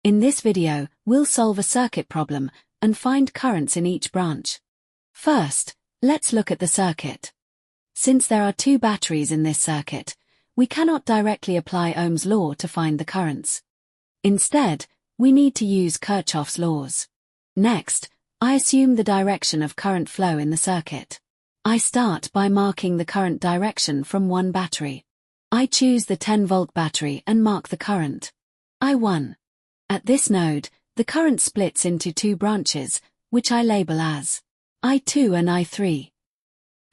In this video, we'll solve a circuit problem and find currents in each branch. First, let's look at the circuit. Since there are two batteries in this circuit, we cannot directly apply Ohm's law to find the currents. Instead, we need to use Kirchhoff's laws. Next, I assume the direction of current flow in the circuit. I start by marking the current direction from one battery. I choose the 10-volt battery and mark the current I1. At this node, the current splits into two branches, which I label as I2 and I3.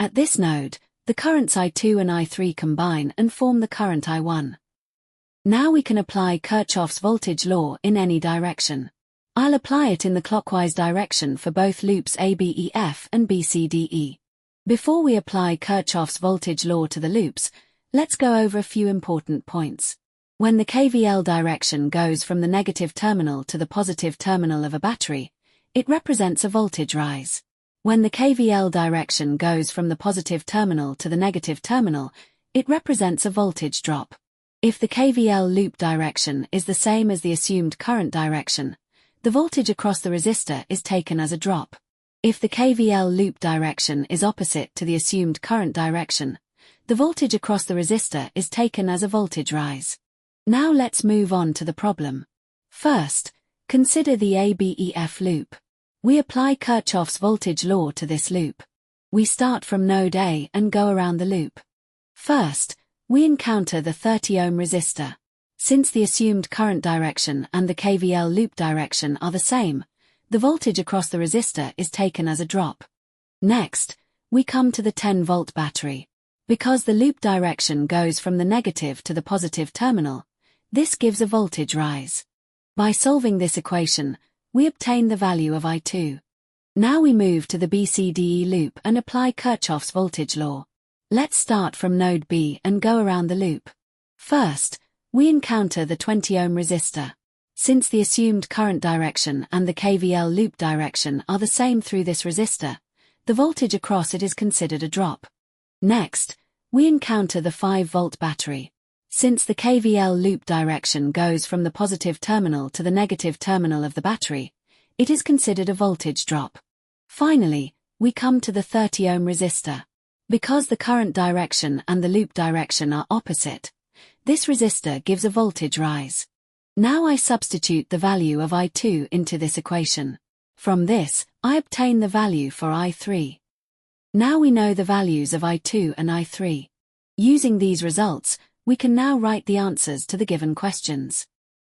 At this node, the currents I2 and I3 combine and form the current I1. Now we can apply Kirchhoff's voltage law in any direction. I'll apply it in the clockwise direction for both loops ABEF and BCDE. Before we apply Kirchhoff's voltage law to the loops, let's go over a few important points. When the KVL direction goes from the negative terminal to the positive terminal of a battery, it represents a voltage rise. When the KVL direction goes from the positive terminal to the negative terminal, it represents a voltage drop. If the KVL loop direction is the same as the assumed current direction, the voltage across the resistor is taken as a drop. If the KVL loop direction is opposite to the assumed current direction, the voltage across the resistor is taken as a voltage rise. Now let's move on to the problem. First, consider the ABEF loop. We apply Kirchhoff's voltage law to this loop. We start from node A and go around the loop. First, we encounter the 30 ohm resistor. Since the assumed current direction and the KVL loop direction are the same, the voltage across the resistor is taken as a drop. Next, we come to the 10-volt battery. Because the loop direction goes from the negative to the positive terminal, this gives a voltage rise. By solving this equation, we obtain the value of I2. Now we move to the BCDE loop and apply Kirchhoff's voltage law. Let's start from node B and go around the loop. First, we encounter the 20 ohm resistor. Since the assumed current direction and the KVL loop direction are the same through this resistor, the voltage across it is considered a drop. Next, we encounter the 5-volt battery. Since the KVL loop direction goes from the positive terminal to the negative terminal of the battery, it is considered a voltage drop. Finally, we come to the 30 ohm resistor. Because the current direction and the loop direction are opposite, this resistor gives a voltage rise. Now I substitute the value of I2 into this equation. From this, I obtain the value for I3. Now we know the values of I2 and I3. Using these results, we can now write the answers to the given questions.